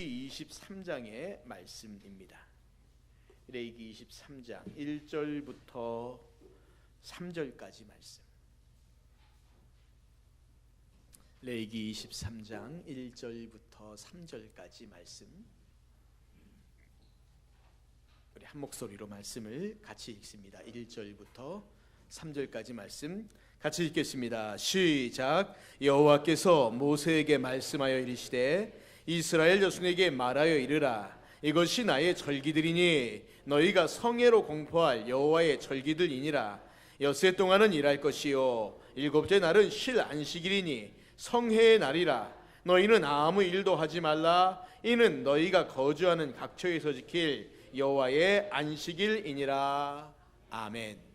레위기 23장의 말씀입니다. 레위기 23장 1절부터 3절까지 말씀. 레위기 23장 1절부터 3절까지 말씀. 우리 한 목소리로 말씀을 같이 읽습니다. 1절부터 3절까지 말씀 같이 읽겠습니다. 시작. 여호와께서 모세에게 말씀하여 이르시되 이스라엘 자손에게 말하여 이르라. 이것이 나의 절기들이니 너희가 성회로 공포할 여호와의 절기들이니라. 엿새 동안은 일할 것이요 일곱째 날은 쉴 안식일이니 성회의 날이라. 너희는 아무 일도 하지 말라. 이는 너희가 거주하는 각처에서 지킬 여호와의 안식일이니라. 아멘.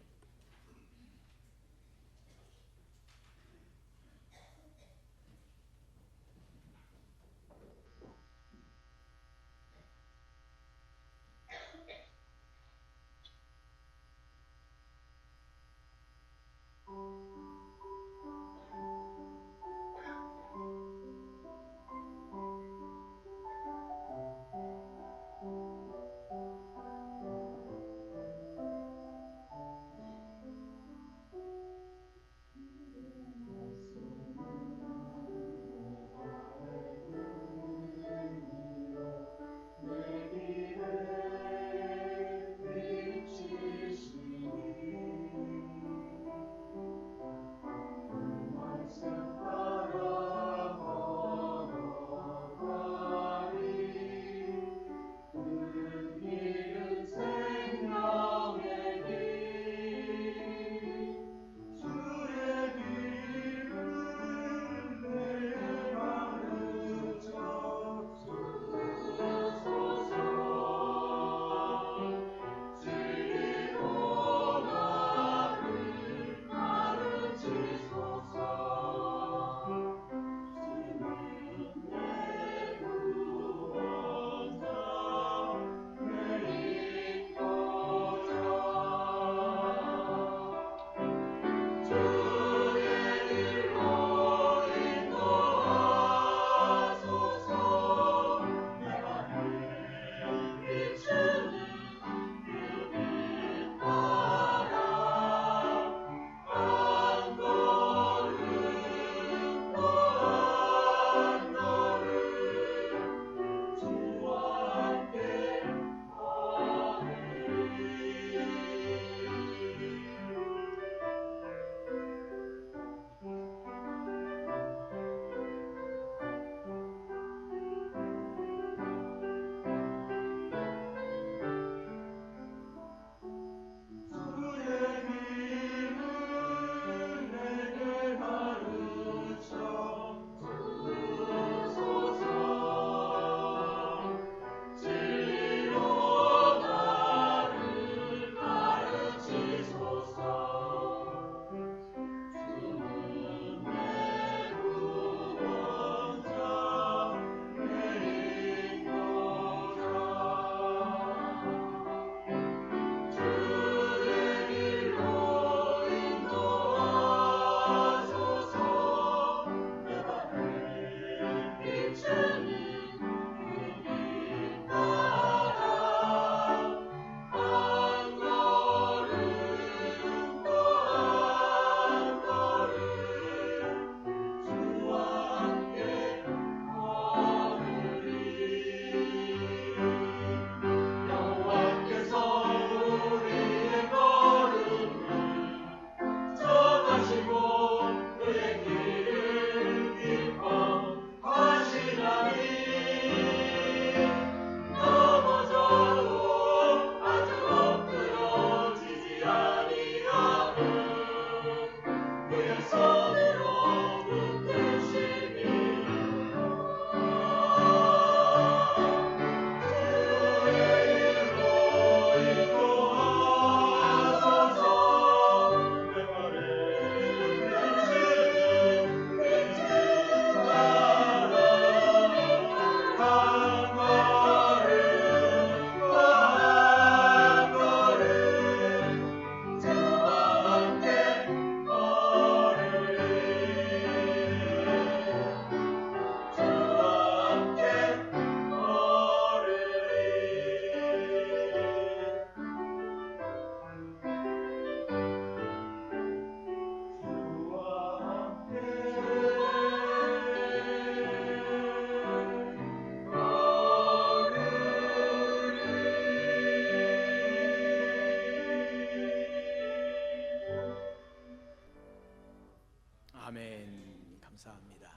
감사합니다.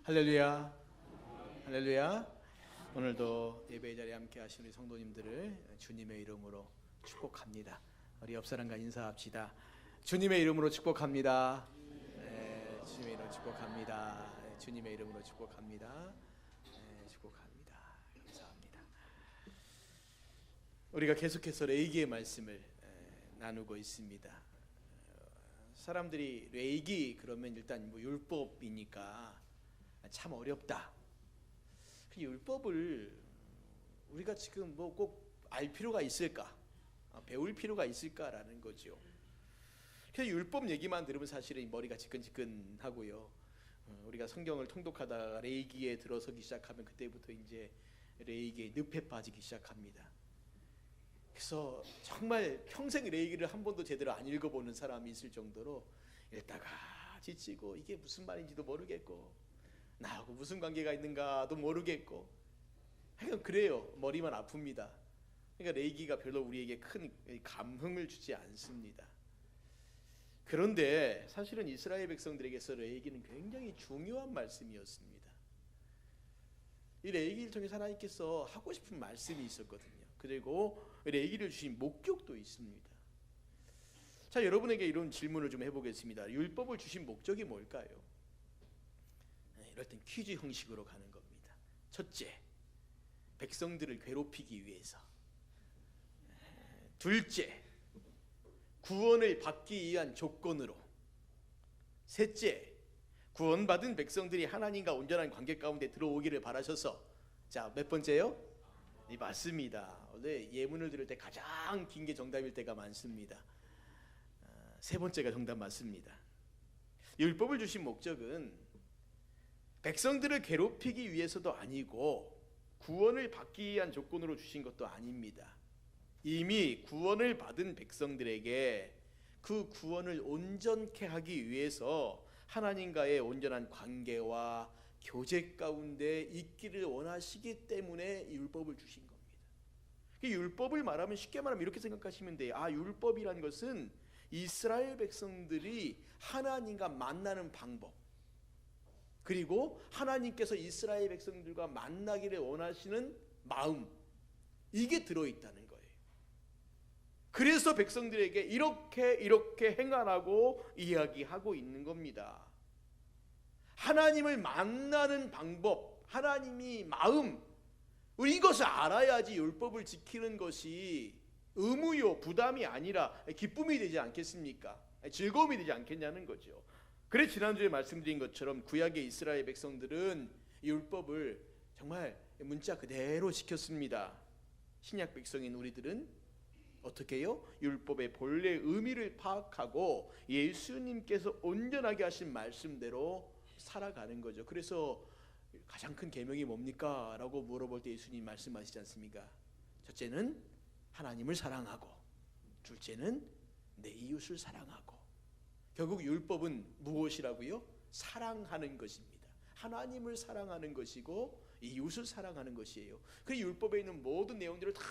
할렐루야, 할렐루야. 오늘도 예배 자리에 함께 하신 우리 성도님들을 주님의 이름으로 축복합니다. 우리 옆 사람과 인사합시다. 주님의 이름으로 축복합니다. 주님의 이름으로 축복합니다. 주님의 이름으로 축복합니다. 축복합니다. 감사합니다. 우리가 계속해서 레위기의 말씀을 나누고 있습니다. 사람들이 레위기 그러면 일단 뭐 율법이니까 참 어렵다. 그 율법을 우리가 지금 뭐 꼭 알 필요가 있을까? 배울 필요가 있을까라는 거죠. 그래서 율법 얘기만 들으면 사실은 머리가 지끈지끈하고요. 우리가 성경을 통독하다가 레위기에 들어서기 시작하면 그때부터 이제 레위기에 늪에 빠지기 시작합니다. 그래서 정말 평생 레위기를 한 번도 제대로 안 읽어보는 사람이 있을 정도로 읽다가 지치고 이게 무슨 말인지도 모르겠고 나하고 무슨 관계가 있는가도 모르겠고 하여간 그래요. 머리만 아픕니다. 그러니까 레위기가 별로 우리에게 큰 감흥을 주지 않습니다. 그런데 사실은 이스라엘 백성들에게서 레위기는 굉장히 중요한 말씀이었습니다. 이 레위기를 통해서 하나님께서 하고 싶은 말씀이 있었거든요. 그리고 레위기를 주신 목적도 있습니다. 자, 여러분에게 이런 질문을 좀 해보겠습니다. 율법을 주신 목적이 뭘까요? 이럴 땐 퀴즈 형식으로 가는 겁니다. 첫째, 백성들을 괴롭히기 위해서. 둘째, 구원을 받기 위한 조건으로. 셋째, 구원받은 백성들이 하나님과 온전한 관계 가운데 들어오기를 바라셔서. 자, 몇 번째요? 네, 맞습니다. 원래 예문을 들을 때 가장 긴 게 정답일 때가 많습니다. 세 번째가 정답 맞습니다. 율법을 주신 목적은 백성들을 괴롭히기 위해서도 아니고 구원을 받기 위한 조건으로 주신 것도 아닙니다. 이미 구원을 받은 백성들에게 그 구원을 온전케 하기 위해서 하나님과의 온전한 관계와 교제 가운데 있기를 원하시기 때문에 율법을 주신 겁니다. 율법을 말하면 쉽게 말하면 이렇게 생각하시면 돼요. 율법이란 것은 이스라엘 백성들이 하나님과 만나는 방법, 그리고 하나님께서 이스라엘 백성들과 만나기를 원하시는 마음, 이게 들어있다는 거예요. 그래서 백성들에게 이렇게 행하라고 이야기하고 있는 겁니다. 하나님을 만나는 방법, 하나님이 마음, 우리 이것을 알아야지 율법을 지키는 것이 의무요, 부담이 아니라 기쁨이 되지 않겠습니까? 즐거움이 되지 않겠냐는 거죠. 그래서 지난주에 말씀드린 것처럼 구약의 이스라엘 백성들은 율법을 정말 문자 그대로 지켰습니다. 신약 백성인 우리들은 어떻게 해요? 율법의 본래 의미를 파악하고 예수님께서 온전하게 하신 말씀대로 살아가는 거죠. 그래서 가장 큰 계명이 뭡니까? 라고 물어볼 때 예수님 말씀하시지 않습니까? 첫째는 하나님을 사랑하고, 둘째는 내 이웃을 사랑하고. 결국 율법은 무엇이라고요? 사랑하는 것입니다. 하나님을 사랑하는 것이고 이웃을 사랑하는 것이에요. 그 율법에 있는 모든 내용들을 다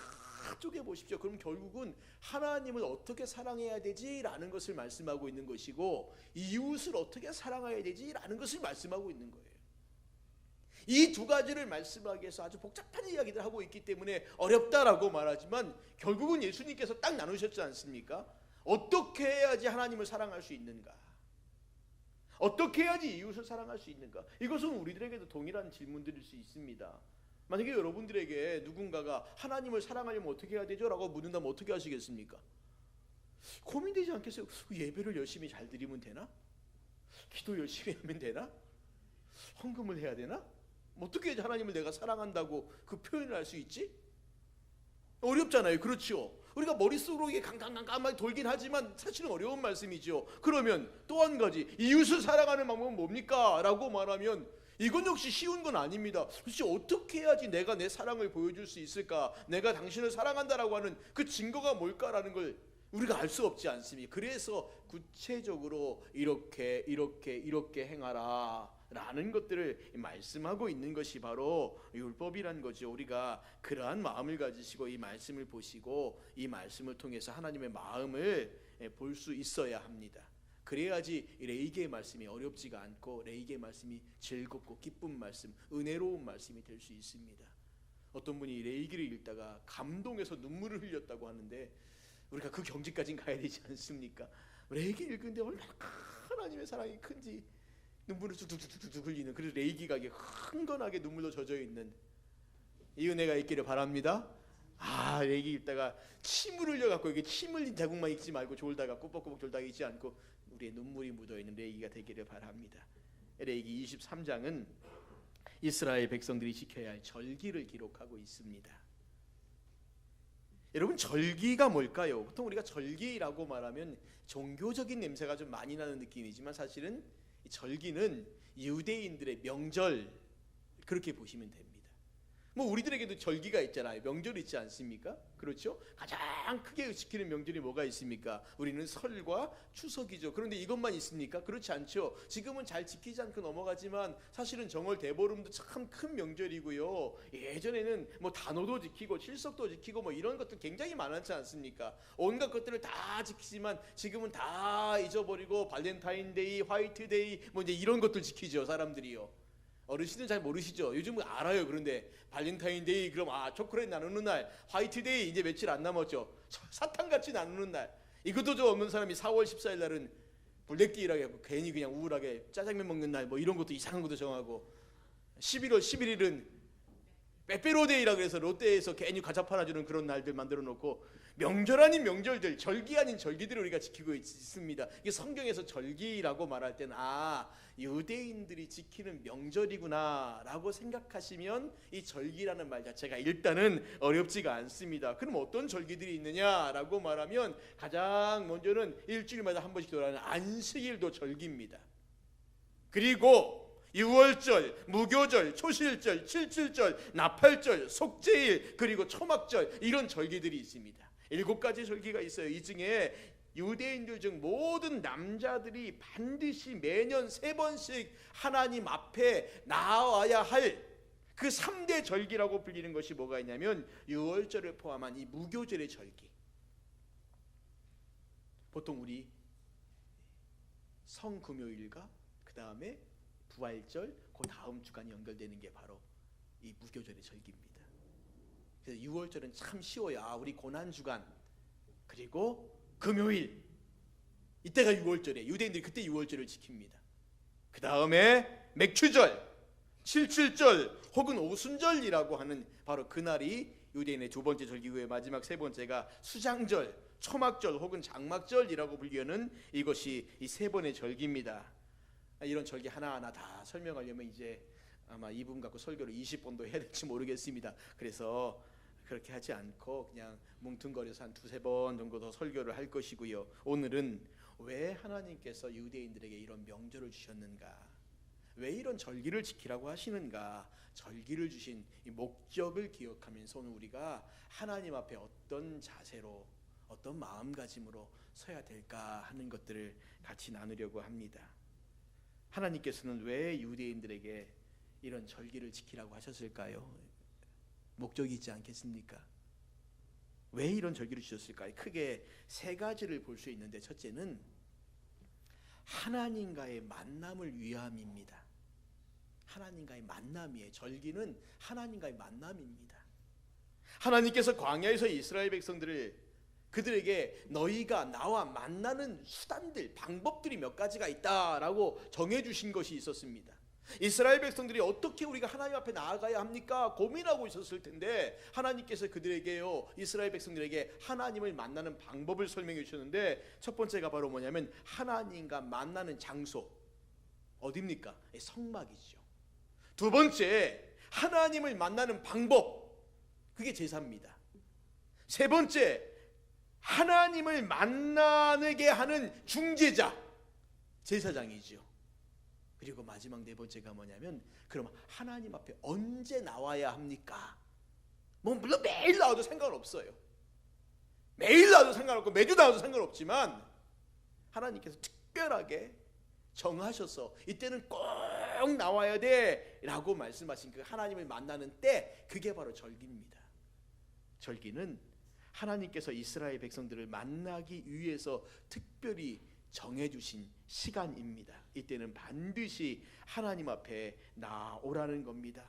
쪼개 보십시오. 그럼 결국은 하나님을 어떻게 사랑해야 되지라는 것을 말씀하고 있는 것이고 이웃을 어떻게 사랑해야 되지라는 것을 말씀하고 있는 거예요. 이 두 가지를 말씀하기 위해서 아주 복잡한 이야기들 하고 있기 때문에 어렵다라고 말하지만 결국은 예수님께서 딱 나누셨지 않습니까? 어떻게 해야지 하나님을 사랑할 수 있는가? 어떻게 해야지 이웃을 사랑할 수 있는가? 이것은 우리들에게도 동일한 질문들일 수 있습니다. 만약에 여러분들에게 누군가가 하나님을 사랑하려면 어떻게 해야 되죠? 라고 묻는다면 어떻게 하시겠습니까? 고민되지 않겠어요? 예배를 열심히 잘 드리면 되나? 기도 열심히 하면 되나? 헌금을 해야 되나? 어떻게 해야지 하나님을 내가 사랑한다고 그 표현을 할 수 있지? 어렵잖아요. 그렇죠? 우리가 머릿속으로 이게 깜깜깜깜하게 돌긴 하지만 사실은 어려운 말씀이죠. 그러면 또 한 가지, 이웃을 사랑하는 방법은 뭡니까? 라고 말하면 이건 역시 쉬운 건 아닙니다. 도대체 어떻게 해야지 내가 내 사랑을 보여줄 수 있을까? 내가 당신을 사랑한다라고 하는 그 증거가 뭘까라는 걸 우리가 알 수 없지 않습니까? 그래서 구체적으로 이렇게 행하라 라는 것들을 말씀하고 있는 것이 바로 율법이란 거죠. 우리가 그러한 마음을 가지시고 이 말씀을 보시고 이 말씀을 통해서 하나님의 마음을 볼 수 있어야 합니다. 그래야지 레위기의 말씀이 어렵지가 않고 레위기의 말씀이 즐겁고 기쁜 말씀, 은혜로운 말씀이 될 수 있습니다. 어떤 분이 레위기를 읽다가 감동해서 눈물을 흘렸다고 하는데 우리가 그 경지까지는 가야 되지 않습니까? 레위기 읽는데 얼마나 하나님의 사랑이 큰지 눈물을 뚝뚝뚝뚝 흘리는, 그래서 레위기가 흥건하게 눈물로 젖어 있는 이 은혜가 있기를 바랍니다. 레위기 읽다가 침을 흘려갖고 이게 침 흘린 자국만 읽지 말고 졸다가 꾸벅꾸벅 졸다가 읽지 않고 우리의 눈물이 묻어있는 레위기가 되기를 바랍니다. 레위기 23장은 이스라엘 백성들이 지켜야 할 절기를 기록하고 있습니다. 여러분, 절기가 뭘까요? 보통 우리가 절기라고 말하면 종교적인 냄새가 좀 많이 나는 느낌이지만 사실은 절기는 유대인들의 명절, 그렇게 보시면 됩니다. 뭐 우리들에게도 절기가 있잖아요. 명절 있지 않습니까? 그렇죠? 가장 크게 지키는 명절이 뭐가 있습니까? 우리는 설과 추석이죠. 그런데 이것만 있습니까? 그렇지 않죠. 지금은 잘 지키지 않고 넘어가지만 사실은 정월 대보름도 참 큰 명절이고요. 예전에는 뭐 단오도 지키고 칠석도 지키고 뭐 이런 것들 굉장히 많았지 않습니까? 온갖 것들을 다 지키지만 지금은 다 잊어버리고 발렌타인데이, 화이트데이 뭐 이제 이런 것들 지키죠, 사람들이요. 어르신은 잘 모르시죠? 요즘은 알아요. 그런데 발렌타인데이 그럼 초콜릿 나누는 날, 화이트데이 이제 며칠 안 남았죠. 사탕같이 나누는 날, 이것도 좀 없는 사람이 4월 14일 날은 블랙데이라고 하고 괜히 그냥 우울하게 짜장면 먹는 날 뭐 이런 것도 이상한 것도 정하고, 11월 11일은 빼빼로데이라고 해서 롯데에서 괜히 과자 팔아주는 그런 날들 만들어 놓고, 명절 아닌 명절들, 절기 아닌 절기들을 우리가 지키고 있습니다. 이게 성경에서 절기라고 말할 때는 유대인들이 지키는 명절이구나 라고 생각하시면 이 절기라는 말 자체가 일단은 어렵지가 않습니다. 그럼 어떤 절기들이 있느냐라고 말하면 가장 먼저는 일주일마다 한 번씩 돌아가는 안식일도 절기입니다. 그리고 유월절, 무교절, 초실절, 칠칠절, 나팔절, 속죄일, 그리고 초막절, 이런 절기들이 있습니다. 7가지 절기가 있어요. 이 중에 유대인들 중 모든 남자들이 반드시 매년 3번씩 하나님 앞에 나와야 할 그 3대 절기라고 불리는 것이 뭐가 있냐면 유월절을 포함한 이 무교절의 절기. 보통 우리 성금요일과 그 다음에 부활절, 그 다음 주간이 연결되는 게 바로 이 무교절의 절기입니다. 그래서 6월절은 참 쉬워요. 우리 고난주간, 그리고 금요일, 이때가 6월절이에요. 유대인들이 그때 6월절을 지킵니다. 그 다음에 맥추절, 칠칠절 혹은 오순절이라고 하는 바로 그날이 유대인의 2번째 절기고요. 마지막 3번째가 수장절, 초막절 혹은 장막절이라고 불리는 이것이 이 3번의 절기입니다. 이런 절기 하나하나 다 설명하려면 이제 아마 이분 갖고 설교를 20번도 해야 될지 모르겠습니다. 그래서 그렇게 하지 않고 그냥 뭉뚱거려서 한 2-3번 정도 더 설교를 할 것이고요. 오늘은 왜 하나님께서 유대인들에게 이런 명절을 주셨는가, 왜 이런 절기를 지키라고 하시는가, 절기를 주신 이 목적을 기억하면서 오늘 우리가 하나님 앞에 어떤 자세로, 어떤 마음가짐으로 서야 될까 하는 것들을 같이 나누려고 합니다. 하나님께서는 왜 유대인들에게 이런 절기를 지키라고 하셨을까요? 목적이 있지 않겠습니까? 왜 이런 절기를 주셨을까요? 크게 3가지를 볼 수 있는데, 첫째는 하나님과의 만남을 위함입니다. 하나님과의 만남이에요. 절기는 하나님과의 만남입니다. 하나님께서 광야에서 이스라엘 백성들을, 그들에게 너희가 나와 만나는 수단들, 방법들이 몇 가지가 있다라고 정해주신 것이 있었습니다. 이스라엘 백성들이 어떻게 우리가 하나님 앞에 나아가야 합니까? 고민하고 있었을 텐데 하나님께서 그들에게요, 이스라엘 백성들에게 하나님을 만나는 방법을 설명해 주셨는데, 첫 번째가 바로 뭐냐면 하나님과 만나는 장소, 어디입니까? 성막이죠. 2번째, 하나님을 만나는 방법, 그게 제사입니다. 3번째, 하나님을 만나게 하는 중재자, 제사장이죠. 그리고 마지막 4번째가 뭐냐면, 그럼 하나님 앞에 언제 나와야 합니까? 뭐 물론 매일 나와도 상관없어요. 매일 나와도 상관없고 매주 나와도 상관없지만 하나님께서 특별하게 정하셔서 이때는 꼭 나와야 돼 라고 말씀하신 그 하나님을 만나는 때, 그게 바로 절기입니다. 절기는 하나님께서 이스라엘 백성들을 만나기 위해서 특별히 정해주신 시간입니다. 이때는 반드시 하나님 앞에 나오라는 겁니다.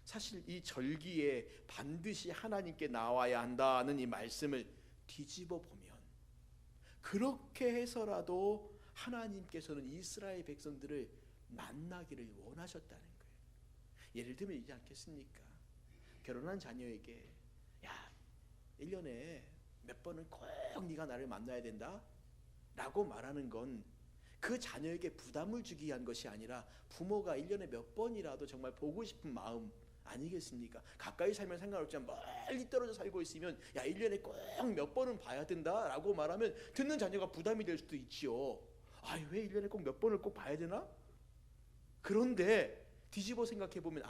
사실 이 절기에 반드시 하나님께 나와야 한다는 이 말씀을 뒤집어 보면 그렇게 해서라도 하나님께서는 이스라엘 백성들을 만나기를 원하셨다는 거예요. 예를 들면 이지 않겠습니까? 결혼한 자녀에게 야 1년에 몇 번은 꼭 네가 나를 만나야 된다 라고 말하는 건 그 자녀에게 부담을 주기 위한 것이 아니라 부모가 1년에 몇 번이라도 정말 보고 싶은 마음 아니겠습니까? 가까이 살면 상관없지만 멀리 떨어져 살고 있으면 야 1년에 꼭 몇 번은 봐야 된다 라고 말하면 듣는 자녀가 부담이 될 수도 있지요. 아, 왜 1년에 꼭 몇 번을 꼭 봐야 되나? 그런데 뒤집어 생각해 보면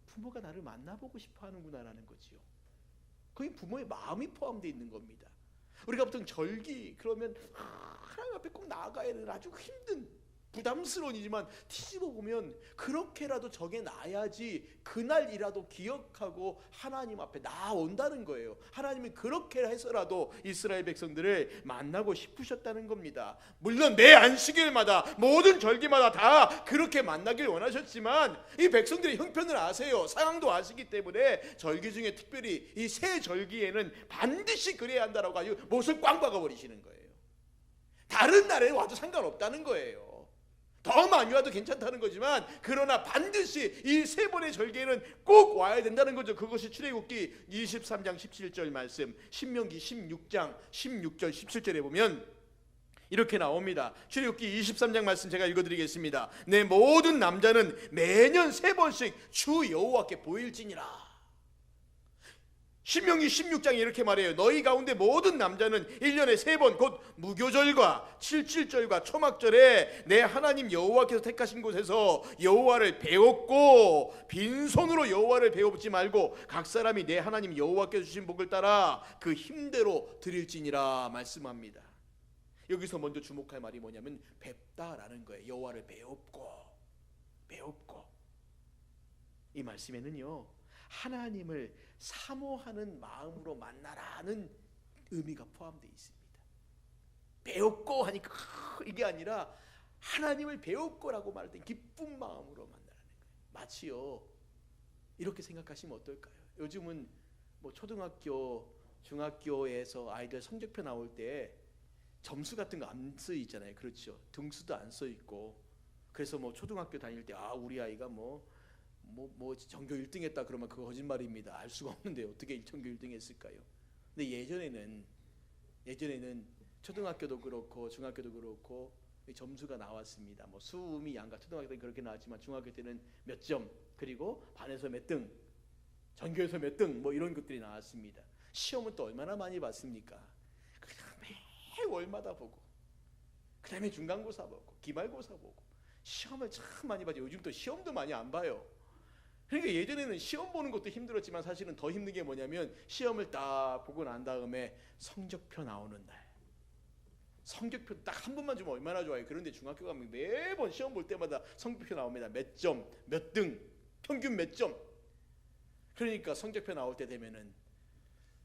부모가 나를 만나보고 싶어 하는구나 라는 거지요. 거기 부모의 마음이 포함되어 있는 겁니다. 우리가 보통 절기 그러면 하나님 앞에 꼭 나아가야 되는 아주 힘든 부담스러운 일이지만 뒤집어 보면 그렇게라도 정해놔야지 그날이라도 기억하고 하나님 앞에 나온다는 거예요. 하나님은 그렇게 해서라도 이스라엘 백성들을 만나고 싶으셨다는 겁니다. 물론 매 안식일마다 모든 절기마다 다 그렇게 만나길 원하셨지만 이 백성들의 형편을 아세요. 상황도 아시기 때문에 절기 중에 특별히 이 새 절기에는 반드시 그래야 한다라고 아주 못을 꽝 박아버리시는 거예요. 다른 날에 와도 상관없다는 거예요. 더 많이 와도 괜찮다는 거지만 그러나 반드시 이 세 번의 절기에는 꼭 와야 된다는 거죠. 그것이 출애굽기 23장 17절 말씀, 신명기 16장 16절 17절에 보면 이렇게 나옵니다. 출애굽기 23장 말씀 제가 읽어드리겠습니다. 내 모든 남자는 매년 3번씩 주 여호와께 보일지니라. 신명기 16장에 이렇게 말해요. 너희 가운데 모든 남자는 1년에 3번 곧 무교절과 칠칠절과 초막절에 내 하나님 여호와께서 택하신 곳에서 여호와를 배웠고 빈손으로 여호와를 배워보지 말고 각 사람이 내 하나님 여호와께서 주신 복을 따라 그 힘대로 드릴지니라 말씀합니다. 여기서 먼저 주목할 말이 뭐냐면 뵙다라는 거예요. 여호와를 배웠고 이 말씀에는요 하나님을 사모하는 마음으로 만나라는 의미가 포함되어 있습니다. 배웠고 하니까 이게 아니라 하나님을 배웠고라고 말할 때 기쁜 마음으로 만나라는 거예요. 마치요 이렇게 생각하시면 어떨까요? 요즘은 뭐 초등학교, 중학교에서 아이들 성적표 나올 때 점수 같은 거 안 써 있잖아요. 그렇죠. 등수도 안 써 있고 그래서 뭐 초등학교 다닐 때 우리 아이가 뭐 전교 1등 했다 그러면 그거 거짓말입니다. 알 수가 없는데 어떻게 전교 1등 했을까요? 근데 예전에는 초등학교도 그렇고 중학교도 그렇고 점수가 나왔습니다. 뭐 수음이 양가 초등학교 때는 그렇게 나왔지만 중학교 때는 몇 점 그리고 반에서 몇 등 전교에서 몇 등 뭐 이런 것들이 나왔습니다. 시험은 또 얼마나 많이 봤습니까? 그냥 매월마다 보고 그 다음에 중간고사 보고 기말고사 보고 시험을 참 많이 봐요. 요즘 또 시험도 많이 안 봐요. 그러니까 예전에는 시험 보는 것도 힘들었지만 사실은 더 힘든 게 뭐냐면 시험을 딱 보고 난 다음에 성적표 나오는 날 성적표 딱 한 번만 주면 얼마나 좋아요. 그런데 중학교 가면 매번 시험 볼 때마다 성적표 나옵니다. 몇 점, 몇 등, 평균 몇 점. 그러니까 성적표 나올 때 되면은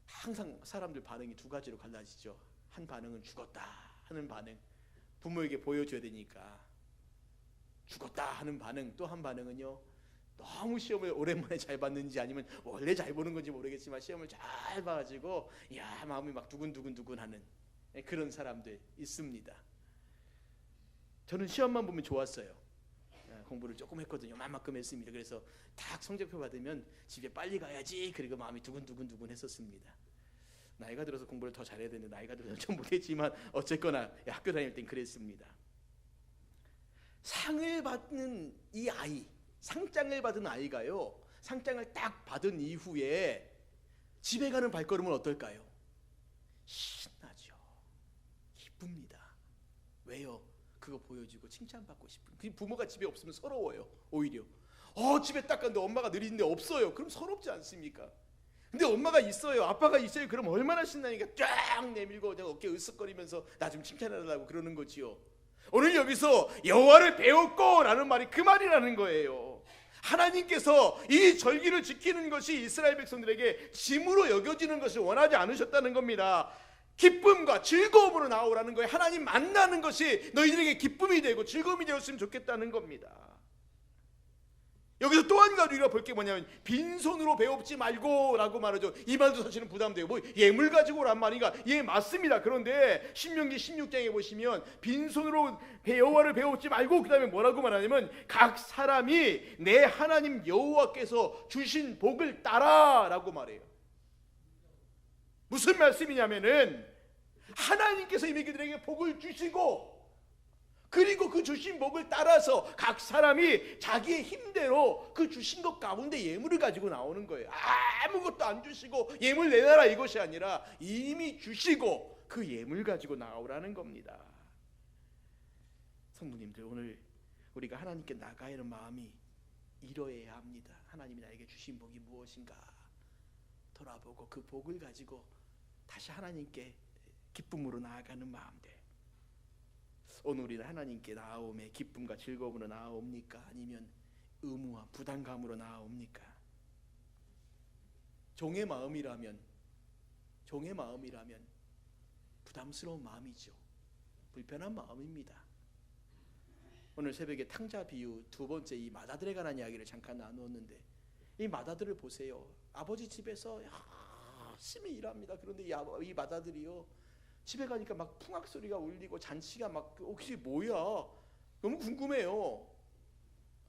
항상 사람들 반응이 두 가지로 갈라지죠. 한 반응은 죽었다 하는 반응, 부모에게 보여줘야 되니까 죽었다 하는 반응. 또 한 반응은요 너무 시험을 오랜만에 잘 봤는지 아니면 원래 잘 보는 건지 모르겠지만 시험을 잘 봐가지고 마음이 막 두근두근 하는 그런 사람들 있습니다. 저는 시험만 보면 좋았어요. 공부를 조금 했거든요. 만만큼 했습니다. 그래서 딱 성적표 받으면 집에 빨리 가야지 그리고 마음이 두근두근 했었습니다. 나이가 들어서 공부를 더 잘해야 되는데 나이가 들어서 좀 못했지만 어쨌거나 학교 다닐 땐 그랬습니다. 상을 받는 이 아이, 상장을 받은 아이가요 상장을 딱 받은 이후에 집에 가는 발걸음은 어떨까요? 신나죠. 기쁩니다. 왜요? 그거 보여주고 칭찬받고 싶은. 그 부모가 집에 없으면 서러워요. 오히려 집에 딱 갔는데 엄마가 느리는데 없어요. 그럼 서럽지 않습니까? 근데 엄마가 있어요, 아빠가 있어요. 그럼 얼마나 신나니까 쫙 내밀고 어깨 으쓱거리면서 나 좀 칭찬해달라고 그러는 거지요. 오늘 여기서 여호와를 배웠고 라는 말이 그 말이라는 거예요. 하나님께서 이 절기를 지키는 것이 이스라엘 백성들에게 짐으로 여겨지는 것을 원하지 않으셨다는 겁니다. 기쁨과 즐거움으로 나오라는 거예요. 하나님 만나는 것이 너희들에게 기쁨이 되고 즐거움이 되었으면 좋겠다는 겁니다. 여기서 또 한 가지 우리가 볼 게 뭐냐면 빈손으로 배웁지 말고 라고 말하죠. 이 말도 사실은 부담돼요. 뭐 예물 가지고 오란 말인가? 예, 맞습니다. 그런데 신명기 16장에 보시면 빈손으로 여호와를 배웁지 말고 그 다음에 뭐라고 말하냐면 각 사람이 내 하나님 여호와께서 주신 복을 따라 라고 말해요. 무슨 말씀이냐면은 하나님께서 이미 그들에게 복을 주시고 그리고 그 주신 복을 따라서 각 사람이 자기의 힘대로 그 주신 것 가운데 예물을 가지고 나오는 거예요. 아무것도 안 주시고 예물 내놔라 이것이 아니라 이미 주시고 그 예물 가지고 나오라는 겁니다. 성도님들, 오늘 우리가 하나님께 나가야 하는 마음이 이러해야 합니다. 하나님이 나에게 주신 복이 무엇인가 돌아보고 그 복을 가지고 다시 하나님께 기쁨으로 나아가는 마음들. 오늘 우리는 하나님께 나아옴에 기쁨과 즐거움으로 나아옵니까? 아니면 의무와 부담감으로 나아옵니까? 종의 마음이라면 부담스러운 마음이죠. 불편한 마음입니다. 오늘 새벽에 탕자 비유 두 번째 이 맏아들에 관한 이야기를 잠깐 나누었는데 이 맏아들을 보세요. 아버지 집에서 열심히 일합니다. 그런데 이 맏아들이요 집에 가니까 막 풍악 소리가 울리고 잔치가 막 혹시 뭐야? 너무 궁금해요.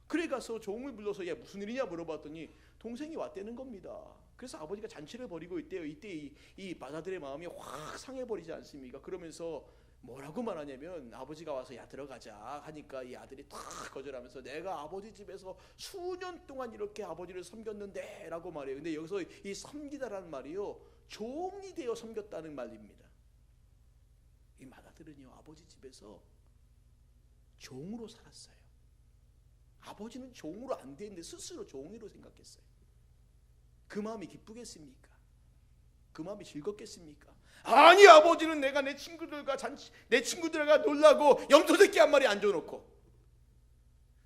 그래 가서 종을 불러서 야 무슨 일이냐 물어봤더니 동생이 왔다는 겁니다. 그래서 아버지가 잔치를 벌이고 있대요. 이때 이 맏아들의 마음이 확 상해버리지 않습니까? 그러면서 뭐라고 말하냐면 아버지가 와서 야 들어가자 하니까 이 아들이 탁 거절하면서 내가 아버지 집에서 수년 동안 이렇게 아버지를 섬겼는데 라고 말해요. 근데 여기서 이 섬기다라는 말이요 종이 되어 섬겼다는 말입니다. 이 맏아들은요 아버지 집에서 종으로 살았어요. 아버지는 종으로 안 되는데 스스로 종으로 생각했어요. 그 마음이 기쁘겠습니까? 그 마음이 즐겁겠습니까? 아니 아버지는 내가 내 친구들과 놀라고 염소새끼 한 마리 앉아놓고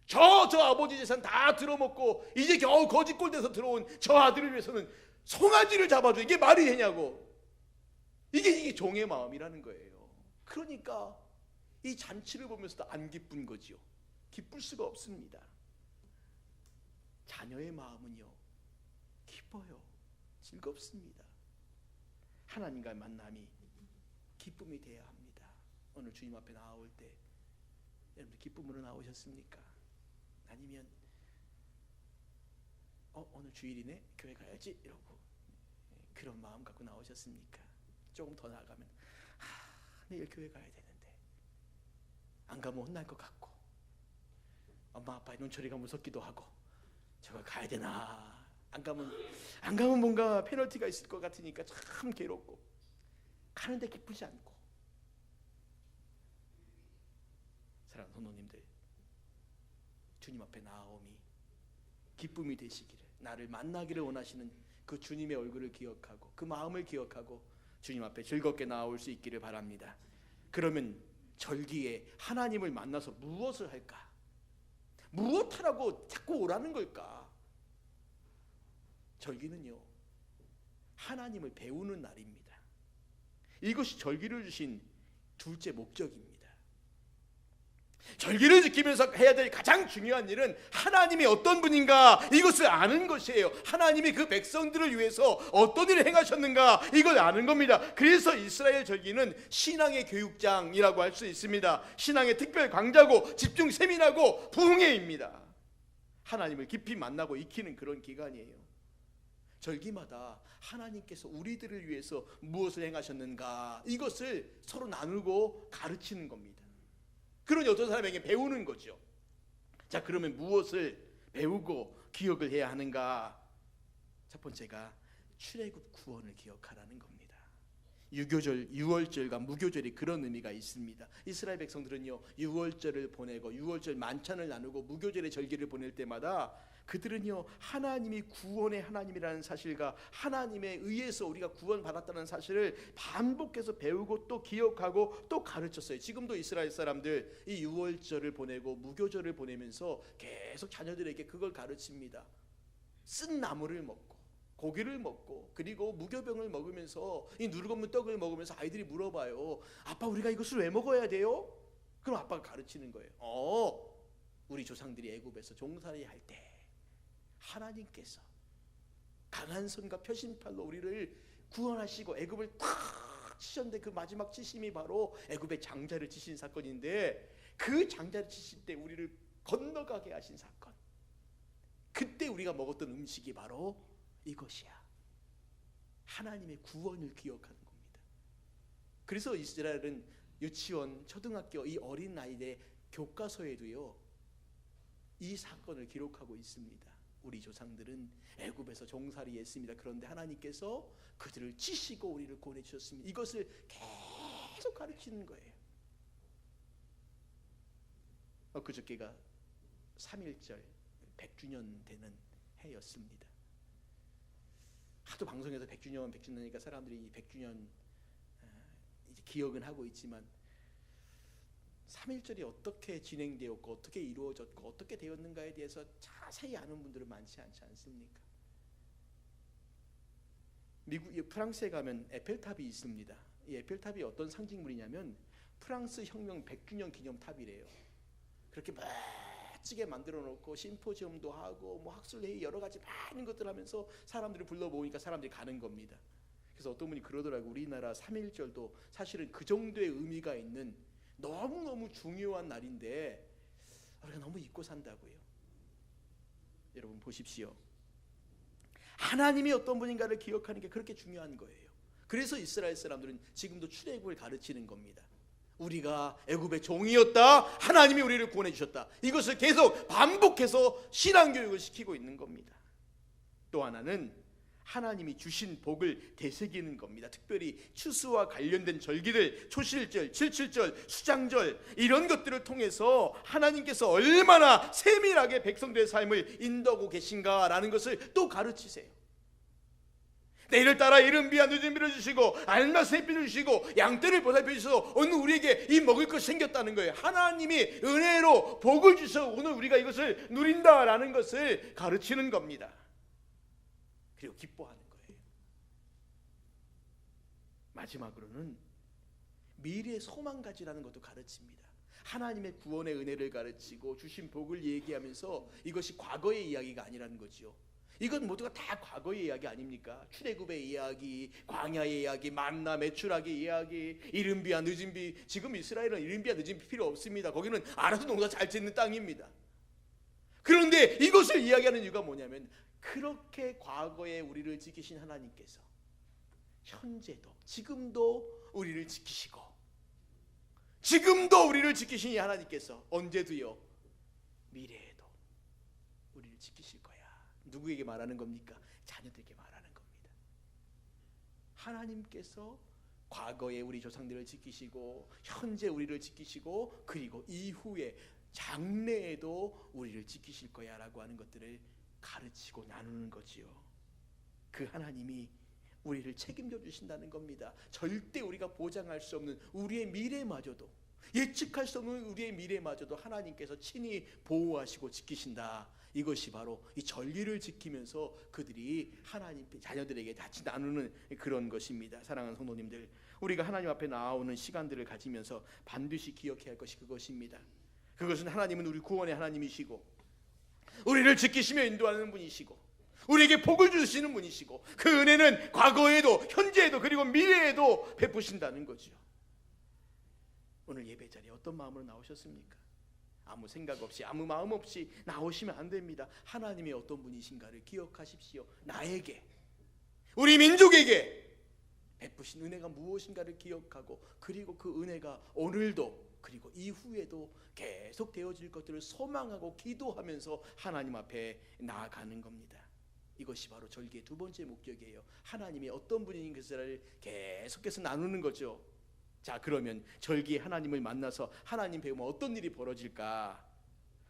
저 아버지 재산 다 들어먹고 이제 겨우 거지꼴 돼서 들어온 저 아들을 위해서는 송아지를 잡아줘. 이게 말이 되냐고. 이게 종의 마음이라는 거예요. 그러니까 이 잔치를 보면서도 안 기쁜 거지요. 기쁠 수가 없습니다. 자녀의 마음은요 기뻐요. 즐겁습니다. 하나님과의 만남이 기쁨이 되어야 합니다. 오늘 주님 앞에 나올 때 여러분들 기쁨으로 나오셨습니까? 아니면 오늘 주일이네 교회 가야지 이러고 그런 마음 갖고 나오셨습니까? 조금 더 나아가면 내일 교회 가야 되는데 안 가면 혼날 것 같고 엄마 아빠의 눈초리가 무섭기도 하고 저걸 가야 되나 안 가면 뭔가 페널티가 있을 것 같으니까 참 괴롭고 가는데 기쁘지 않고. 사랑하는 성도님들, 주님 앞에 나아옴이 기쁨이 되시기를, 나를 만나기를 원하시는 그 주님의 얼굴을 기억하고 그 마음을 기억하고 주님 앞에 즐겁게 나아올 수 있기를 바랍니다. 그러면 절기에 하나님을 만나서 무엇을 할까? 무엇하라고 자꾸 오라는 걸까? 절기는요 하나님을 배우는 날입니다. 이것이 절기를 주신 둘째 목적입니다. 절기를 지키면서 해야 될 가장 중요한 일은 하나님이 어떤 분인가 이것을 아는 것이에요. 하나님이 그 백성들을 위해서 어떤 일을 행하셨는가 이걸 아는 겁니다. 그래서 이스라엘 절기는 신앙의 교육장이라고 할 수 있습니다. 신앙의 특별 강좌고 집중 세미나고 부흥회입니다. 하나님을 깊이 만나고 익히는 그런 기간이에요. 절기마다 하나님께서 우리들을 위해서 무엇을 행하셨는가 이것을 서로 나누고 가르치는 겁니다. 그러니 어떤 사람에게 배우는 거죠. 자, 그러면 무엇을 배우고 기억을 해야 하는가? 첫 번째가 출애굽 구원을 기억하라는 겁니다. 유교절, 유월절과 무교절이 그런 의미가 있습니다. 이스라엘 백성들은요 유월절을 보내고 유월절 만찬을 나누고 무교절의 절기를 보낼 때마다 그들은요 하나님이 구원의 하나님이라는 사실과 하나님에 의해서 우리가 구원받았다는 사실을 반복해서 배우고 또 기억하고 또 가르쳤어요. 지금도 이스라엘 사람들 이 유월절을 보내고 무교절을 보내면서 계속 자녀들에게 그걸 가르칩니다. 쓴 나물을 먹고 고기를 먹고 그리고 무교병을 먹으면서 이 누룩없는 떡을 먹으면서 아이들이 물어봐요. 아빠, 우리가 이것을 왜 먹어야 돼요? 그럼 아빠가 가르치는 거예요. 우리 조상들이 애굽에서 종살이 할 때 하나님께서 강한 손과 표심팔로 우리를 구원하시고 애굽을 탁 치셨는데 그 마지막 치심이 바로 애굽의 장자를 치신 사건인데, 그 장자를 치실 때 우리를 건너가게 하신 사건, 그때 우리가 먹었던 음식이 바로 이것이야. 하나님의 구원을 기억하는 겁니다. 그래서 이스라엘은 유치원, 초등학교 이 어린 나이의 교과서에도요 이 사건을 기록하고 있습니다. 우리 조상들은 애굽에서 종살이 했습니다. 그런데 하나님께서 그들을 치시고 우리를 구원해 주셨습니다. 이것을 계속 가르치는 거예요. 그저께가 3.1절 100주년 되는 해였습니다. 하도 방송에서 100주년이니까 사람들이 100주년 이제 기억은 하고 있지만 3.1절이 어떻게 진행되었고 어떻게 이루어졌고 어떻게 되었는가에 대해서 자세히 아는 분들은 많지 않지 않습니까? 프랑스에 가면 에펠탑이 있습니다. 이 에펠탑이 어떤 상징물이냐면 프랑스 혁명 100주년 기념탑이래요. 그렇게 멋지게 만들어 놓고 심포지엄도 하고 뭐 학술회의 여러 가지 많은 것들 하면서 사람들을 불러 모으니까 사람들이 가는 겁니다. 그래서 어떤 분이 그러더라고요. 우리나라 3.1절도 사실은 그 정도의 의미가 있는 너무너무 중요한 날인데 우리가 너무 잊고 산다고요. 여러분 보십시오. 하나님이 어떤 분인가를 기억하는 게 그렇게 중요한 거예요. 그래서 이스라엘 사람들은 지금도 출애굽을 가르치는 겁니다. 우리가 애굽의 종이었다, 하나님이 우리를 구원해 주셨다, 이것을 계속 반복해서 신앙교육을 시키고 있는 겁니다. 또 하나는 하나님이 주신 복을 되새기는 겁니다. 특별히 추수와 관련된 절기들, 초실절, 칠칠절, 수장절 이런 것들을 통해서 하나님께서 얼마나 세밀하게 백성들의 삶을 인도하고 계신가라는 것을 또 가르치세요. 내일을 따라 이른비와 늦은비를 주시고 알맞은 햇빛을 주시고 양떼를 보살펴 주셔서 오늘 우리에게 이 먹을 것이 생겼다는 거예요. 하나님이 은혜로 복을 주셔서 오늘 우리가 이것을 누린다라는 것을 가르치는 겁니다. 그리고 기뻐하는 거예요. 마지막으로는 미래의 소망 가지라는 것도 가르칩니다. 하나님의 구원의 은혜를 가르치고 주신 복을 얘기하면서 이것이 과거의 이야기가 아니라는 거지요. 이건 모두가 다 과거의 이야기 아닙니까? 출애굽의 이야기, 광야의 이야기, 만나 매출하기 이야기, 이른비와 늦은비. 지금 이스라엘은 이른비와 늦은비 필요 없습니다. 거기는 알아서 농사 잘 짓는 땅입니다. 그런데 이것을 이야기하는 이유가 뭐냐면 그렇게 과거에 우리를 지키신 하나님께서 현재도 지금도 우리를 지키시고 지금도 우리를 지키신 이 하나님께서 언제도요 미래에도 우리를 지키실 거야. 누구에게 말하는 겁니까? 자녀들에게 말하는 겁니다. 하나님께서 과거에 우리 조상들을 지키시고 현재 우리를 지키시고 그리고 이후에 장래에도 우리를 지키실 거야 라고 하는 것들을 가르치고 나누는 거지요. 그 하나님이 우리를 책임져 주신다는 겁니다. 절대 우리가 보장할 수 없는 우리의 미래마저도, 예측할 수 없는 우리의 미래마저도 하나님께서 친히 보호하시고 지키신다. 이것이 바로 이 절기를 지키면서 그들이 하나님 자녀들에게 같이 나누는 그런 것입니다. 사랑하는 성도님들, 우리가 하나님 앞에 나오는 시간들을 가지면서 반드시 기억해야 할 것이 그것입니다. 그것은 하나님은 우리 구원의 하나님이시고 우리를 지키시며 인도하는 분이시고 우리에게 복을 주시는 분이시고 그 은혜는 과거에도 현재에도 그리고 미래에도 베푸신다는 거죠. 오늘 예배 자리에 어떤 마음으로 나오셨습니까? 아무 생각 없이 아무 마음 없이 나오시면 안 됩니다. 하나님이 어떤 분이신가를 기억하십시오. 나에게, 우리 민족에게 베푸신 은혜가 무엇인가를 기억하고 그리고 그 은혜가 오늘도 그리고 이후에도 계속 되어질 것들을 소망하고 기도하면서 하나님 앞에 나아가는 겁니다. 이것이 바로 절기의 두 번째 목적이에요. 하나님이 어떤 분인 것을 계속해서 나누는 거죠. 자, 그러면 절기에 하나님을 만나서 하나님 배우면 어떤 일이 벌어질까?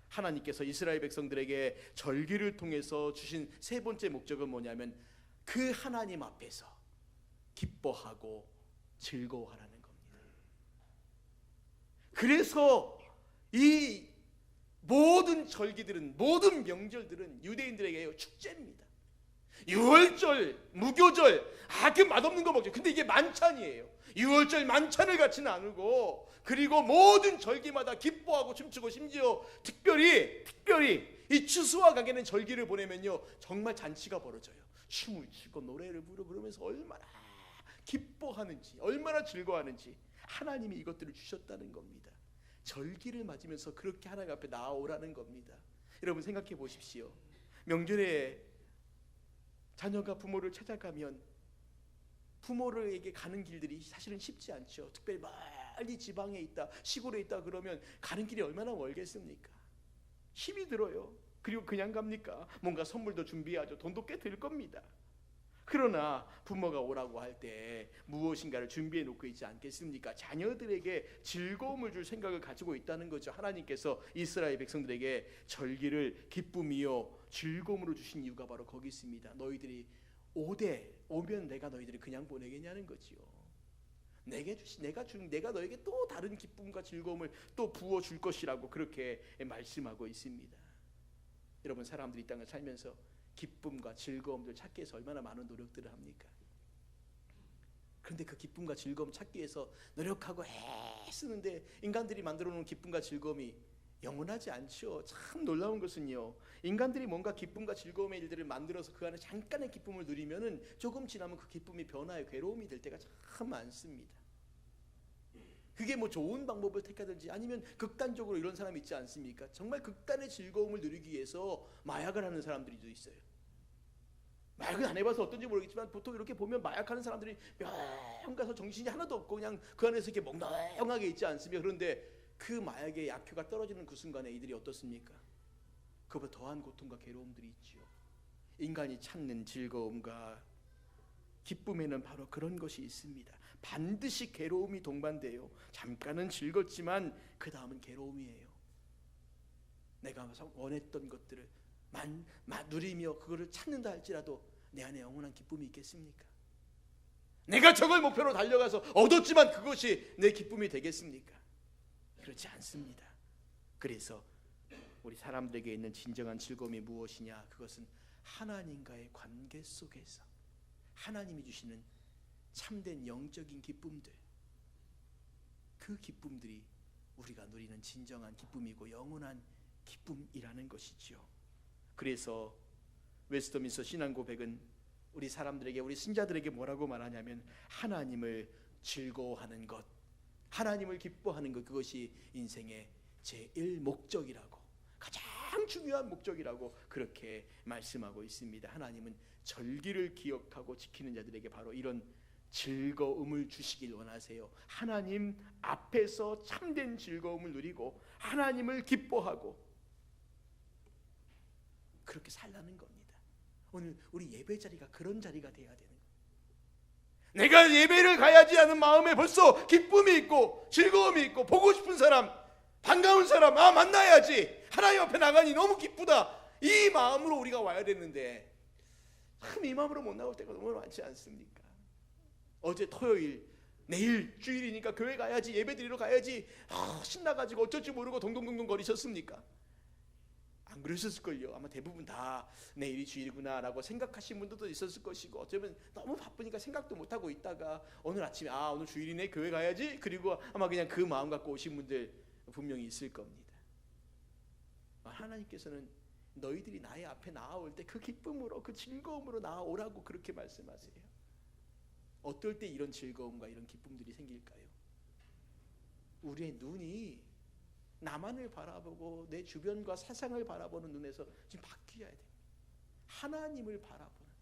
하나님께서 이스라엘 백성들에게 절기를 통해서 주신 세 번째 목적은 뭐냐면 그 하나님 앞에서 기뻐하고 즐거워하라는 겁니다. 그래서 이 모든 절기들은, 모든 명절들은 유대인들에게 축제입니다. 유월절, 무교절, 그 맛없는 거 먹죠. 근데 이게 만찬이에요. 유월절 만찬을 같이 나누고, 그리고 모든 절기마다 기뻐하고 춤추고, 심지어 특별히 이 추수와 가게는 절기를 보내면요 정말 잔치가 벌어져요. 춤을 추고 노래를 부르고 그러면서 얼마나 기뻐하는지, 얼마나 즐거워하는지 하나님이 이것들을 주셨다는 겁니다. 절기를 맞으면서 그렇게 하나님 앞에 나아오라는 겁니다. 여러분 생각해 보십시오. 명절에 자녀가 부모를 찾아가면 부모에게 가는 길들이 사실은 쉽지 않죠. 특별히 멀리 지방에 있다, 시골에 있다 그러면 가는 길이 얼마나 멀겠습니까? 힘이 들어요. 그리고 그냥 갑니까? 뭔가 선물도 준비하죠. 돈도 꽤 들 겁니다. 그러나 부모가 오라고 할 때 무엇인가를 준비해 놓고 있지 않겠습니까? 자녀들에게 즐거움을 줄 생각을 가지고 있다는 거죠. 하나님께서 이스라엘 백성들에게 절기를 기쁨이요 즐거움으로 주신 이유가 바로 거기 있습니다. 너희들이 오면 내가 너희들을 그냥 보내겠냐는 거지요. 내가 너에게 또 다른 기쁨과 즐거움을 또 부어 줄 것이라고 그렇게 말씀하고 있습니다. 여러분, 사람들이 이 땅을 살면서 기쁨과 즐거움을 찾기 위해서 얼마나 많은 노력들을 합니까? 그런데 그 기쁨과 즐거움 찾기 위해서 노력하고 애쓰는데 인간들이 만들어 놓은 기쁨과 즐거움이 영원하지 않죠. 참 놀라운 것은요, 인간들이 뭔가 기쁨과 즐거움의 일들을 만들어서 그 안에 잠깐의 기쁨을 누리면은 조금 지나면 그 기쁨이 변화의 괴로움이 될 때가 참 많습니다. 그게 뭐 좋은 방법을 택하든지 아니면 극단적으로 이런 사람이 있지 않습니까? 정말 극단의 즐거움을 누리기 위해서 마약을 하는 사람들도 있어요. 마약은 안 해봐서 어떤지 모르겠지만 보통 이렇게 보면 마약하는 사람들이 명 가서 정신이 하나도 없고 그냥 그 안에서 이렇게 멍덩하게 있지 않습니까? 그런데 그 마약의 약효가 떨어지는 그 순간에 이들이 어떻습니까? 그보다 더한 고통과 괴로움들이 있죠. 인간이 찾는 즐거움과 기쁨에는 바로 그런 것이 있습니다. 반드시 괴로움이 동반돼요. 잠깐은 즐겁지만 그 다음은 괴로움이에요. 내가 원했던 것들을 누리며 그거를 찾는다 할지라도 내 안에 영원한 기쁨이 있겠습니까? 내가 저걸 목표로 달려가서 얻었지만 그것이 내 기쁨이 되겠습니까? 그렇지 않습니다. 그래서 우리 사람들에게 있는 진정한 즐거움이 무엇이냐? 그것은 하나님과의 관계 속에서 하나님이 주시는 참된 영적인 기쁨들, 그 기쁨들이 우리가 누리는 진정한 기쁨이고 영원한 기쁨이라는 것이지요. 그래서 웨스트민스터 신앙 고백은 우리 사람들에게, 우리 신자들에게 뭐라고 말하냐면 하나님을 즐거워하는 것, 하나님을 기뻐하는 것, 그것이 인생의 제1 목적이라고, 가장 중요한 목적이라고 그렇게 말씀하고 있습니다. 하나님은 절기를 기억하고 지키는 자들에게 바로 이런 즐거움을 주시길 원하세요. 하나님 앞에서 참된 즐거움을 누리고 하나님을 기뻐하고 그렇게 살라는 겁니다. 오늘 우리 예배 자리가 그런 자리가 돼야 되는 거예요. 내가 예배를 가야지 하는 마음에 벌써 기쁨이 있고 즐거움이 있고 보고 싶은 사람, 반가운 사람, 만나야지, 하나님 앞에 나가니 너무 기쁘다, 이 마음으로 우리가 와야 되는데 참 이 마음으로 못 나올 때가 너무 많지 않습니까? 어제 토요일, 내일 주일이니까 교회 가야지, 예배 드리러 가야지, 신나가지고 어쩔 줄 모르고 동동동동 거리셨습니까? 안 그러셨을걸요. 아마 대부분 다 내일이 주일이구나 라고 생각하신 분들도 있었을 것이고, 어쩌면 너무 바쁘니까 생각도 못하고 있다가 오늘 아침에 오늘 주일이네, 교회 가야지, 그리고 아마 그냥 그 마음 갖고 오신 분들 분명히 있을 겁니다. 하나님께서는 너희들이 나의 앞에 나아올 때 그 기쁨으로, 그 즐거움으로 나아오라고 그렇게 말씀하세요. 어떨 때 이런 즐거움과 이런 기쁨들이 생길까요? 우리의 눈이 나만을 바라보고 내 주변과 세상을 바라보는 눈에서 지금 바뀌어야 돼요. 하나님을 바라보는,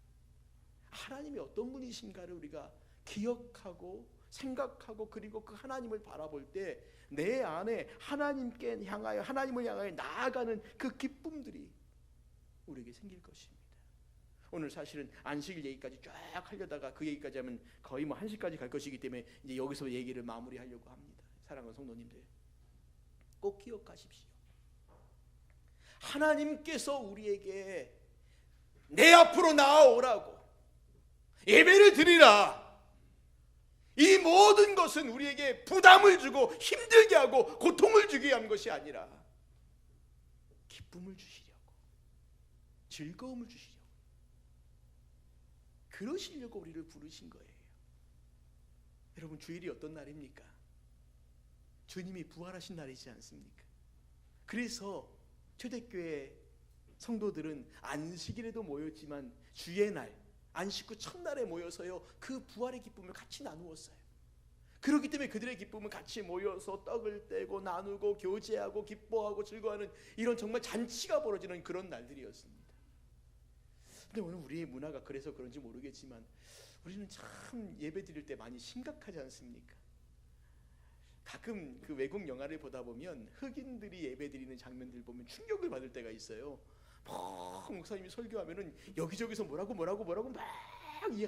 하나님이 어떤 분이신가를 우리가 기억하고 생각하고, 그리고 그 하나님을 바라볼 때 내 안에 하나님께 향하여, 하나님을 향하여 나아가는 그 기쁨들이 우리에게 생길 것입니다. 오늘 사실은 안식일 얘기까지 쫙 하려다가 그 얘기까지 하면 거의 1시까지 갈 것이기 때문에 이제 여기서 얘기를 마무리하려고 합니다. 사랑하는 성도님들, 꼭 기억하십시오. 하나님께서 우리에게 내 앞으로 나아오라고, 예배를 드리라, 이 모든 것은 우리에게 부담을 주고 힘들게 하고 고통을 주게 한 것이 아니라 기쁨을 주시려고, 즐거움을 주시려고, 그러시려고 우리를 부르신 거예요. 여러분, 주일이 어떤 날입니까? 주님이 부활하신 날이지 않습니까? 그래서 초대교회 성도들은 안식일에도 모였지만 주의 날, 안식 후 첫날에 모여서요, 그 부활의 기쁨을 같이 나누었어요. 그렇기 때문에 그들의 기쁨은 같이 모여서 떡을 떼고 나누고 교제하고 기뻐하고 즐거워하는 이런 정말 잔치가 벌어지는 그런 날들이었습니다. 근데 오늘 우리의 문화가 그래서 그런지 모르겠지만 우리는 참 예배 드릴 때 많이 심각하지 않습니까? 가끔 그 외국 영화를 보다 보면 흑인들이 예배 드리는 장면들 보면 충격을 받을 때가 있어요. 목사님이 설교하면은 여기저기서 뭐라고 막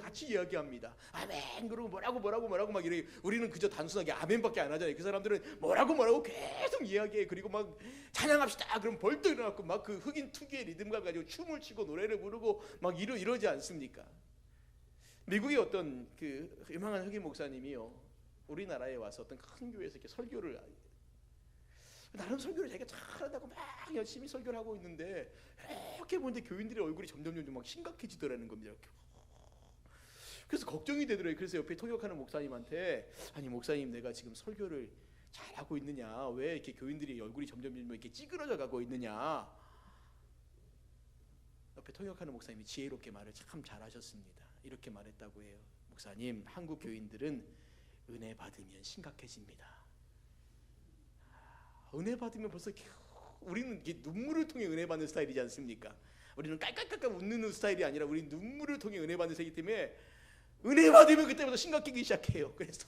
같이 이야기합니다. 아멘 그러고 뭐라고 막 이래. 우리는 그저 단순하게 아멘밖에 안 하잖아요. 그 사람들은 뭐라고 계속 이야기해. 그리고 막 찬양합시다 그럼 벌떡 일어나고 막 그 흑인 특유의 리듬감 가지고 춤을 추고 노래를 부르고 막 이러지 않습니까? 미국의 어떤 그 유명한 흑인 목사님이요, 우리나라에 와서 어떤 큰 교회에서 이렇게 설교를, 나름 설교를 자기가 잘한다고 막 열심히 설교를 하고 있는데 이렇게 보는데 교인들의 얼굴이 점점 막 심각해지더라는 겁니다. 이렇게. 그래서 걱정이 되더라고요. 그래서 옆에 통역하는 목사님한테, 아니 목사님, 내가 지금 설교를 잘하고 있느냐, 왜 이렇게 교인들이 얼굴이 점점 이렇게 찌그러져 가고 있느냐. 옆에 통역하는 목사님이 지혜롭게 말을 참 잘하셨습니다. 이렇게 말했다고 해요. 목사님, 한국 교인들은 은혜 받으면 심각해집니다. 은혜 받으면 벌써 우리는 눈물을 통해 은혜 받는 스타일이지 않습니까? 우리는 깔깔깔깔 웃는 스타일이 아니라 우리는 눈물을 통해 은혜 받는 스타일이기 때문에 은혜 받으면 그때부터 심각해지기 시작해요. 그래서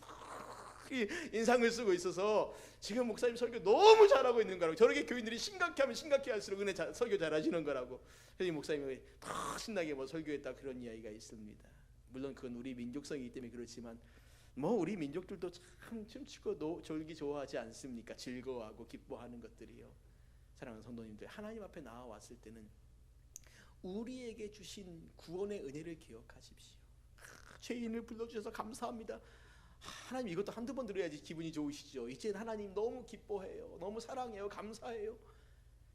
인상을 쓰고 있어서 지금 목사님 설교 너무 잘하고 있는 거라고, 저렇게 교인들이 심각해하면 심각해할수록 은혜 설교 잘하시는 거라고. 그래서 목사님이 더 신나게 뭐 설교했다 그런 이야기가 있습니다. 물론 그건 우리 민족성이기 때문에 그렇지만 뭐 우리 민족들도 참 춤추고 졸기 좋아하지 않습니까? 즐거워하고 기뻐하는 것들이요. 사랑하는 성도님들, 하나님 앞에 나와왔을 때는 우리에게 주신 구원의 은혜를 기억하십시오. 죄인을 불러주셔서 감사합니다. 하나님, 이것도 한두 번 들어야지 기분이 좋으시죠. 이제 하나님 너무 기뻐해요, 너무 사랑해요, 감사해요.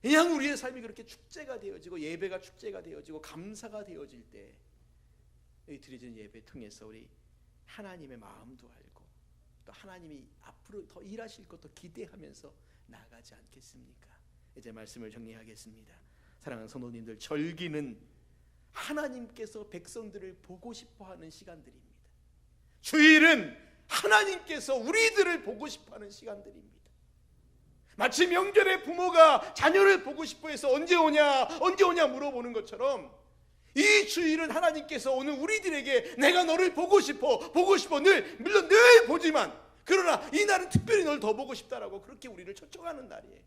그냥 우리의 삶이 그렇게 축제가 되어지고 예배가 축제가 되어지고 감사가 되어질 때 이 드려지는 예배 통해서 우리 하나님의 마음도 알고 또 하나님이 앞으로 더 일하실 것도 기대하면서 나아가지 않겠습니까? 이제 말씀을 정리하겠습니다. 사랑하는 성도님들, 절기는 하나님께서 백성들을 보고 싶어하는 시간들입니다. 주일은 하나님께서 우리들을 보고 싶어하는 시간들입니다. 마치 명절에 부모가 자녀를 보고 싶어해서 언제 오냐 물어보는 것처럼 이 주일은 하나님께서 오늘 우리들에게 내가 너를 보고 싶어 물론 늘 보지만 그러나 이 날은 특별히 널 더 보고 싶다라고 그렇게 우리를 초청하는 날이에요.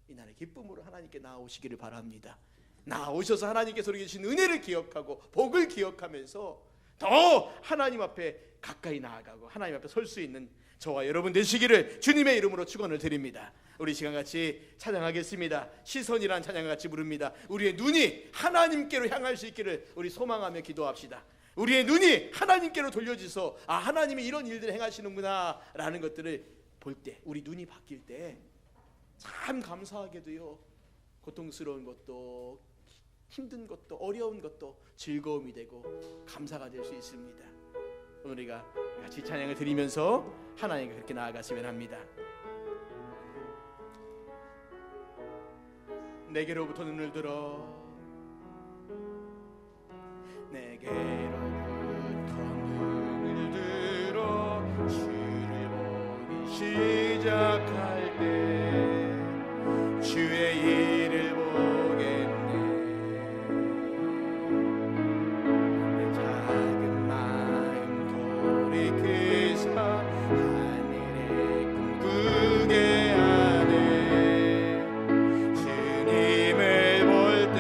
이 날의 기쁨으로 하나님께 나아오시기를 바랍니다. 나아오셔서 하나님께서 우리에게 주신 은혜를 기억하고 복을 기억하면서 더 하나님 앞에 가까이 나아가고 하나님 앞에 설 수 있는 저와 여러분 되시기를 주님의 이름으로 축원을 드립니다. 우리 시간 같이 찬양하겠습니다. 시선이란 찬양을 같이 부릅니다. 우리의 눈이 하나님께로 향할 수 있기를 우리 소망하며 기도합시다. 우리의 눈이 하나님께로 돌려져서 하나님이 이런 일들을 행하시는구나 라는 것들을 볼 때, 우리 눈이 바뀔 때 참 감사하게도요, 고통스러운 것도 힘든 것도 어려운 것도 즐거움이 되고 감사가 될 수 있습니다. 오늘 우리가 같이 찬양을 드리면서 하나님께 그렇게 나아갔으면 합니다. 내게로부터 눈을 들어, 내게로부터 눈을 들어 주를 보기 시작할 때 주의 일을 보겠네. 내 작은 마음 돌이키사 하늘에 꿈꾸게 하네. 주님을 볼 때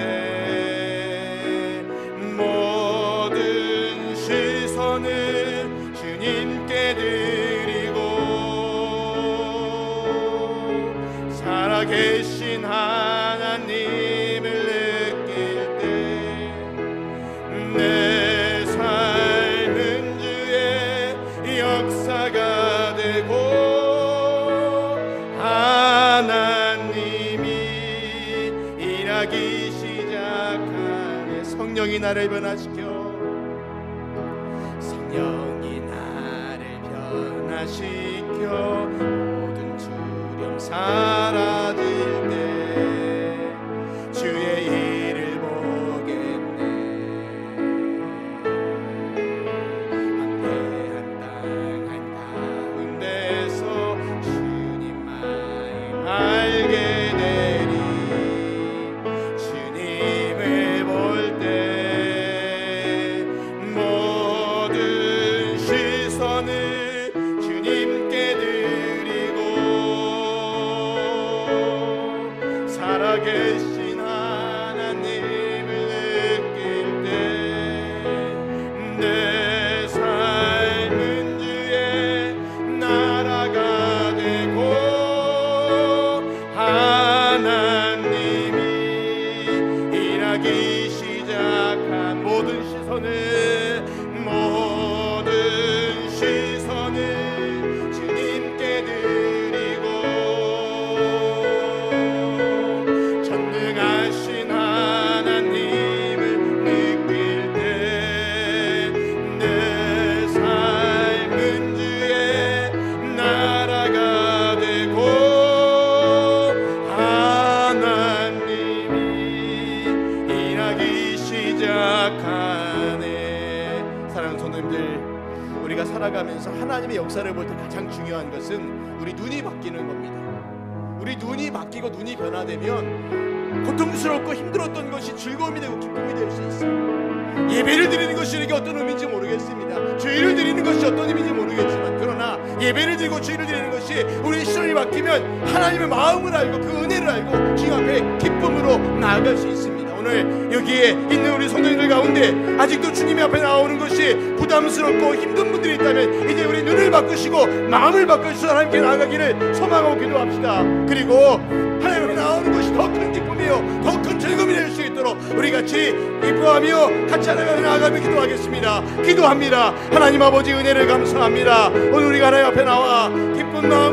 모든 시선을 주님께 드리고 살아계신 하나님을 느낄 때 내 삶은 주의 역사가 되고 하나님이 일하기 시작하네. 성령이 나를 변화시켜 성령이 나를 변화시켜 모든 두려움 사라질 때 주의 일을 보겠네. 한대한 땅 한가운데서 주님 마음 알게 되리. 주님을 볼 때 모든 시선을 주님께 드리고 살아계신 하나님을 느낄 때 내 삶은 주의 나라가 되고 하나님이 일하기 시작한 모든 시선을 주님께 드리고 전능하신 하나님을 느낄 때 내 삶은 주의 나라가 되고 하나님이 일하기 시작하네. 사랑하는 성도님들, 우리가 살아가면서 하나님의 역사를 볼 때 가장 중요한 것은 우리 눈이 바뀌는 겁니다. 우리 눈이 바뀌고 눈이 변화되면 고통스럽고 힘들었던 것이 즐거움이 되고 기쁨이 될 수 있어요. 예배를 드리는 것이 이게 어떤 의미인지 모르겠습니다. 주일을 드리는 것이 어떤 의미인지 모르겠지만, 그러나 예배를 드리고 주일을 드리는 것이 우리의 시선이 바뀌면 하나님의 마음을 알고 그 은혜를 알고 주님 앞에 기쁨으로 나아갈 수 있습니다. 오늘 여기에 있는 우리 성도님들 가운데 아직도 주님 앞에 나오는 것이 부담스럽고 힘든 분들이 있다면 이제 우리 눈을 바꾸시고 마음을 바꾸시고 하나님께 나아가기를 소망하고 기도합시다. 그리고 하나님 앞에 나오는 것이 더 큰 기쁨이요 더 큰 즐거움이 될 수 있도록 우리 같이 기뻐하며 같이 하나님 나아가며 기도하겠습니다. 기도합니다. 하나님 아버지 은혜를 감사합니다. 오늘 우리가 하나님 앞에 나와 기쁜 마음